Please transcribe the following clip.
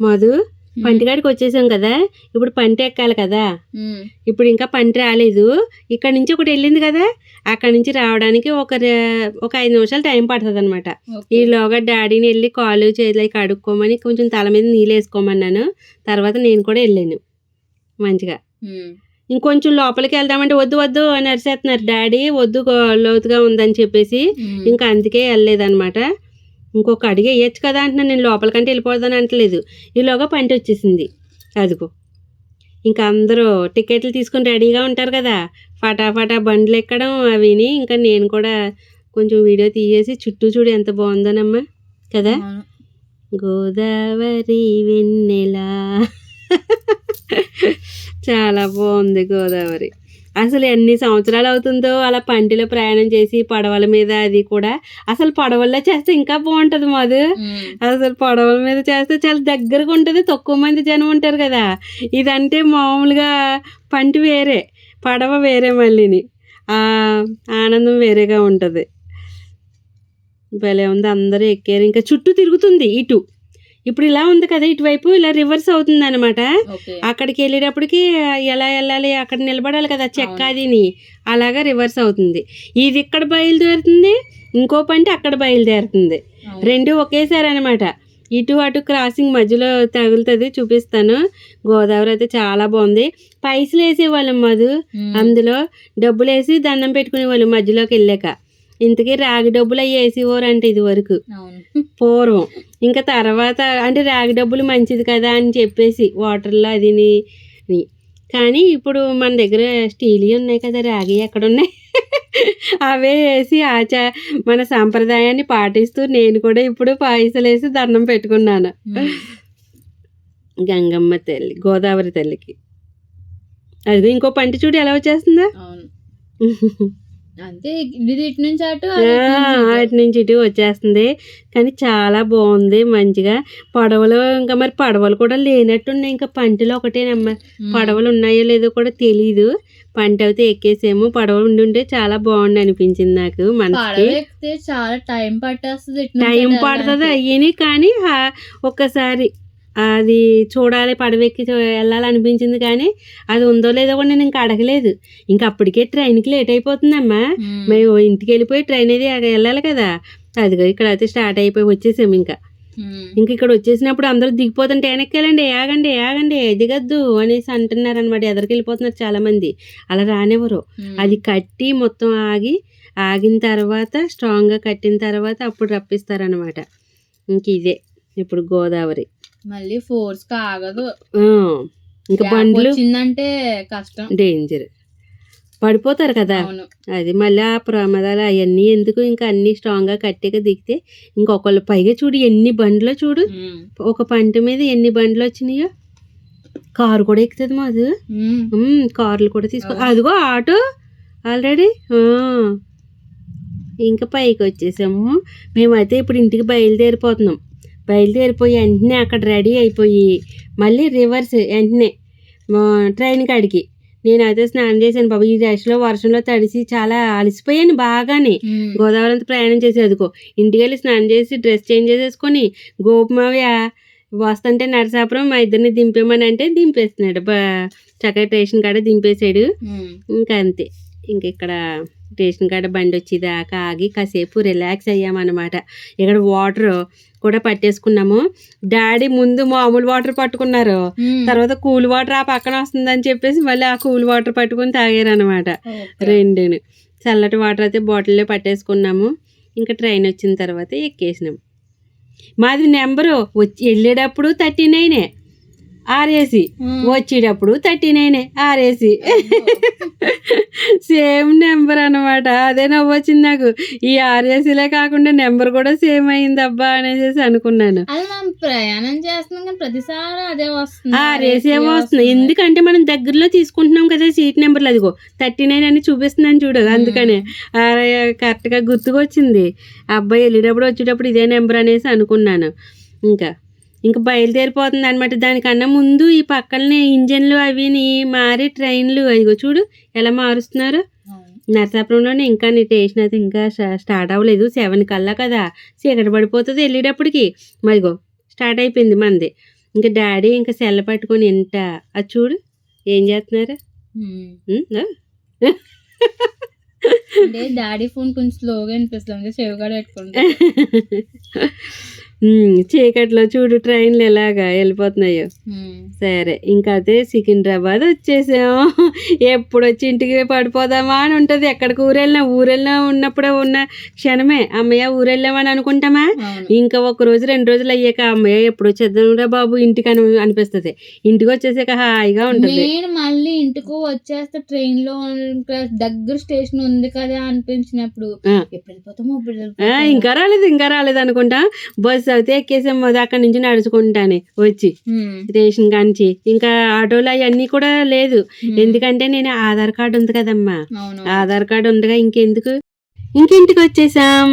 మధు పంటికాడికి వచ్చేసాం కదా, ఇప్పుడు పంట ఎక్కాలి కదా. ఇప్పుడు ఇంకా పంట రాలేదు. ఇక్కడ నుంచి ఒకటి వెళ్ళింది కదా, అక్కడ నుంచి రావడానికి ఒక 5 నిమిషాలు టైం పడుతుంది అనమాట. ఈలోగా డాడీని వెళ్ళి కాళ్ళు చేతులు కడుక్కోమని కొంచెం తల మీద నీళ్ళు వేసుకోమన్నాను. తర్వాత నేను కూడా వెళ్ళాను మంచిగా. ఇంకొంచెం లోపలికి వెళ్దామంటే వద్దు వద్దు అని అరిసేస్తున్నారు డాడీ, వద్దు లోతుగా ఉందని చెప్పేసి. ఇంకా అందుకే వెళ్ళలేదన్నమాట. ఇంకొక అడిగి వేయచ్చు కదా అంటున్నాను నేను, లోపలికంటే వెళ్ళిపోదాని అంటలేదు. ఈలోగా పంట వచ్చేసింది అదిగో. ఇంకా అందరూ టికెట్లు తీసుకొని రెడీగా ఉంటారు కదా, ఫటాఫటా బండ్లు ఎక్కడం అవిని. ఇంకా నేను కూడా కొంచెం వీడియో తీసేసి చుట్టూ చూడు ఎంత బాగుందోనమ్మా కదా. గోదావరి వెన్నెలా చాలా బాగుంది గోదావరి. అసలు ఎన్ని సంవత్సరాలు అవుతుందో అలా పంటిలో ప్రయాణం చేసి పడవల మీద. అది కూడా అసలు పడవల్లో చేస్తే ఇంకా బాగుంటుంది మధు. అసలు పడవల మీద చేస్తే చాలా దగ్గరగా ఉంటుంది, తక్కువ మంది జనం ఉంటారు కదా. ఇదంటే మామూలుగా పంటి వేరే, పడవ వేరే, మళ్ళీని ఆనందం వేరేగా ఉంటుంది. భలే ఉంది. అందరూ ఎక్కారు. ఇంకా చుట్టూ తిరుగుతుంది ఇటు. ఇప్పుడు ఇలా ఉంది కదా, ఇటువైపు ఇలా రివర్స్ అవుతుంది అనమాట. అక్కడికి వెళ్ళేటప్పటికి ఎలా వెళ్ళాలి, అక్కడ నిలబడాలి కదా చెక్క అదిని, అలాగా రివర్స్ అవుతుంది. ఇది ఇక్కడ బయలుదేరుతుంది, ఇంకో పంట అక్కడ బయలుదేరుతుంది. రెండు ఒకేసారి అనమాట. ఇటు అటు క్రాసింగ్ మధ్యలో తగులుతుంది, చూపిస్తాను. గోదావరి అయితే చాలా బాగుంది. పైసలు వేసేవాళ్ళం మధు, అందులో డబ్బులు వేసి దండం పెట్టుకునేవాళ్ళం మధ్యలోకి వెళ్ళాక. ఇంతకీ రాగి డబ్బులు అవి వేసేవారు అంటే ఇది వరకు పూర్వం. ఇంకా తర్వాత అంటే రాగి డబ్బులు మంచిది కదా అని చెప్పేసి వాటర్లో అదిని. కానీ ఇప్పుడు మన దగ్గర స్టీల్ ఉన్నాయి కదా, రాగి ఎక్కడున్నాయి. అవే వేసి మన సాంప్రదాయాన్ని పాటిస్తూ నేను కూడా ఇప్పుడు పైసలు వేసి దండం పెట్టుకున్నాను గంగమ్మ తల్లి, గోదావరి తల్లికి. అది ఇంకో పంట చూడు ఎలా వచ్చేస్తుందా. అంతే, ఇటు నుంచి అటు నుంచి ఇటు వచ్చేస్తుంది. కానీ చాలా బాగుంది మంచిగా. పడవలు ఇంకా మరి పడవలు కూడా లేనట్టున్నాయి. ఇంకా పంటలో ఒకటేనమ్మా, పడవలు ఉన్నాయో లేదో కూడా తెలీదు. పంట అయితే ఎక్కేసేమో. పడవలు ఉండి చాలా బాగుంది అనిపించింది నాకు మనకి. చాలా టైం పట్టేస్తుంది, టైం పడుతుంది అయ్యని. కానీ ఒక్కసారి అది చూడాలి, పడవెక్కి వెళ్ళాలనిపించింది. కానీ అది ఉందో లేదో కూడా నేను ఇంకా అడగలేదు. ఇంకా అప్పటికే ట్రైన్కి లేట్ అయిపోతుందమ్మా. మేము ఇంటికి వెళ్ళిపోయి ట్రైన్ అది వెళ్ళాలి కదా. అదిగో ఇక్కడ అయితే స్టార్ట్ అయిపోయి వచ్చేసాము. ఇంకా ఇక్కడ వచ్చేసినప్పుడు అందరూ దిగిపోతుంటే వెనక్కెళ్ళండి, ఆగండి ఆగండి దిగద్దు అనేసి అంటున్నారు అనమాట. ఎదరికి వెళ్ళిపోతున్నారు చాలా మంది. అలా రానివ్వరు. అది కట్టి మొత్తం ఆగిన తర్వాత స్ట్రాంగ్గా కట్టిన తర్వాత అప్పుడు రప్పిస్తారనమాట. ఇంక ఇదే ఇప్పుడు గోదావరి. మళ్ళీ ఫోర్స్ ఆగదు. ఇంకా బండ్లు వచ్చిందంటే కష్టం, డేంజర్, పడిపోతారు కదా. అది మళ్ళీ ఆ ప్రమాదాలు అవన్నీ ఎందుకు, ఇంకా అన్ని స్ట్రాంగ్ గా కట్టిగా దిగితే ఇంకొకళ్ళు. పైగా చూడు ఎన్ని బండ్లో చూడు, ఒక పంట మీద ఎన్ని బండ్లు వచ్చినాయో. కారు కూడా ఎక్కుతుంది మాది. కార్లు కూడా తీసుకో. అదిగో ఆటో ఆల్రెడీ. ఇంకా పైకి వచ్చేసాము మేమైతే. ఇప్పుడు ఇంటికి బయలుదేరిపోతున్నాం. బయలుదేరిపోయి వెంటనే అక్కడ రెడీ అయిపోయి మళ్ళీ రివర్స్ వెంటనే ట్రైన్ కాడికి. నేనైతే స్నానం చేశాను బాబు. ఈ రష్లో వర్షంలో తడిసి చాలా అలసిపోయాను బాగానే. గోదావరి అంతా ప్రయాణం చేసేదికో. ఇంటికి వెళ్ళి స్నానం చేసి డ్రెస్ చేంజ్ చేసేసుకొని గోపుమావి వస్తుంటే నరసాపురం మా ఇద్దరిని దింపేమని అంటే దింపేస్తున్నాడు. చక్కగా స్టేషన్ కాడ దింపేశాడు. ఇంకా అంతే. ఇంక ఇక్కడ స్టేషన్ కాడ బండి వచ్చేదాకా ఆగి కాసేపు రిలాక్స్ అయ్యామన్నమాట. ఇక్కడ వాటర్ కూడా పట్టేసుకున్నాము. డాడీ ముందు మామూలు వాటర్ పట్టుకున్నారు, తర్వాత కూల్ వాటర్ ఆ పక్కన వస్తుందని చెప్పేసి మళ్ళీ ఆ కూల్ వాటర్ పట్టుకుని తాగారు అనమాట. రెండును చల్లటి వాటర్ అయితే బాటిల్లో పట్టేసుకున్నాము. ఇంకా ట్రైన్ వచ్చిన తర్వాత ఎక్కేసినాము. మాది నెంబరు వెళ్ళేటప్పుడు 39 ఆర్ఏసి, వచ్చేటప్పుడు 39 ఆర్ఏసి. సేమ్ నెంబర్ అనమాట. అదే నవ్వు వచ్చింది నాకు. ఈ ఆర్ఏసీలే కాకుండా నెంబర్ కూడా సేమ్ అయింది అబ్బా అనేసి అనుకున్నాను. ప్రయాణం చేస్తున్నాం ప్రతిసారి అదే వస్తుంది, ఆర్ఏసీ ఏమో వస్తుంది. ఎందుకంటే మనం దగ్గరలో తీసుకుంటున్నాం కదా సీట్ నెంబర్లు. అదిగో 39 అని చూపిస్తున్నాను చూడు. అందుకనే కరెక్ట్గా గుర్తుకొచ్చింది. అబ్బాయి వెళ్ళేటప్పుడు వచ్చేటప్పుడు ఇదే నెంబర్ అనేసి అనుకున్నాను. ఇంకా బయలుదేరిపోతుంది అనమాట. దానికన్నా ముందు ఈ పక్కనే ఇంజన్లు అవిని మారి ట్రైన్లు అదిగో చూడు ఎలా మారుస్తున్నారు. నరసాపురంలోనే ఇంకా స్టేషన్ అయితే ఇంకా స్టార్ట్ అవ్వలేదు. 7 కల్లా కదా చీకటి పడిపోతుంది వెళ్ళేటప్పటికి. మరిగో స్టార్ట్ అయిపోయింది మనది. ఇంకా డాడీ ఇంకా సెల్ల పట్టుకొని ఇంట అది చూడు ఏం చేస్తున్నారు. అంటే డాడీ ఫోన్ కొంచెం స్లోగా అనిపిస్తుంది, చెవిగాడ పెట్టుకుంటా. చీకట్లో చూడు ట్రైన్లు ఎలాగా వెళ్ళిపోతున్నాయో. సరే ఇంకా అదే సికింద్రాబాద్ వచ్చేసాం. ఎప్పుడు వచ్చి ఇంటికి పడిపోదామా అని ఉంటుంది. ఎక్కడికి ఊరెళ్ళినా ఉన్నప్పుడే ఉన్న క్షణమే అమ్మయ్య ఊరెళ్ళామని అనుకుంటామా. ఇంకా ఒక రోజు 2 రోజులు అయ్యాక అమ్మయ్య ఎప్పుడు వచ్చేద్దాంరా బాబు ఇంటికి అనిపిస్తుంది. ఇంటికి వచ్చేసాక హాయిగా ఉంటుంది. నేను మళ్ళీ ఇంటికి వచ్చేస్తే ట్రైన్ లో దగ్గర స్టేషన్ ఉంది కదా అనిపించినప్పుడు ఎప్పుడు వెళ్ళిపోతామో ఇంకా రాలేదు అనుకుంటా. బస్సు అయితే ఎక్కేసాం, అక్కడి నుంచి నడుచుకుంటానే వచ్చి స్టేషన్ కాంచి. ఇంకా ఆటోలు అవన్నీ కూడా లేదు, ఎందుకంటే నేను ఆధార్ కార్డు ఉంది కదమ్మా, ఆధార్ కార్డు ఉందిగా ఇంకెందుకు. ఇంకింటికి వచ్చేసాం.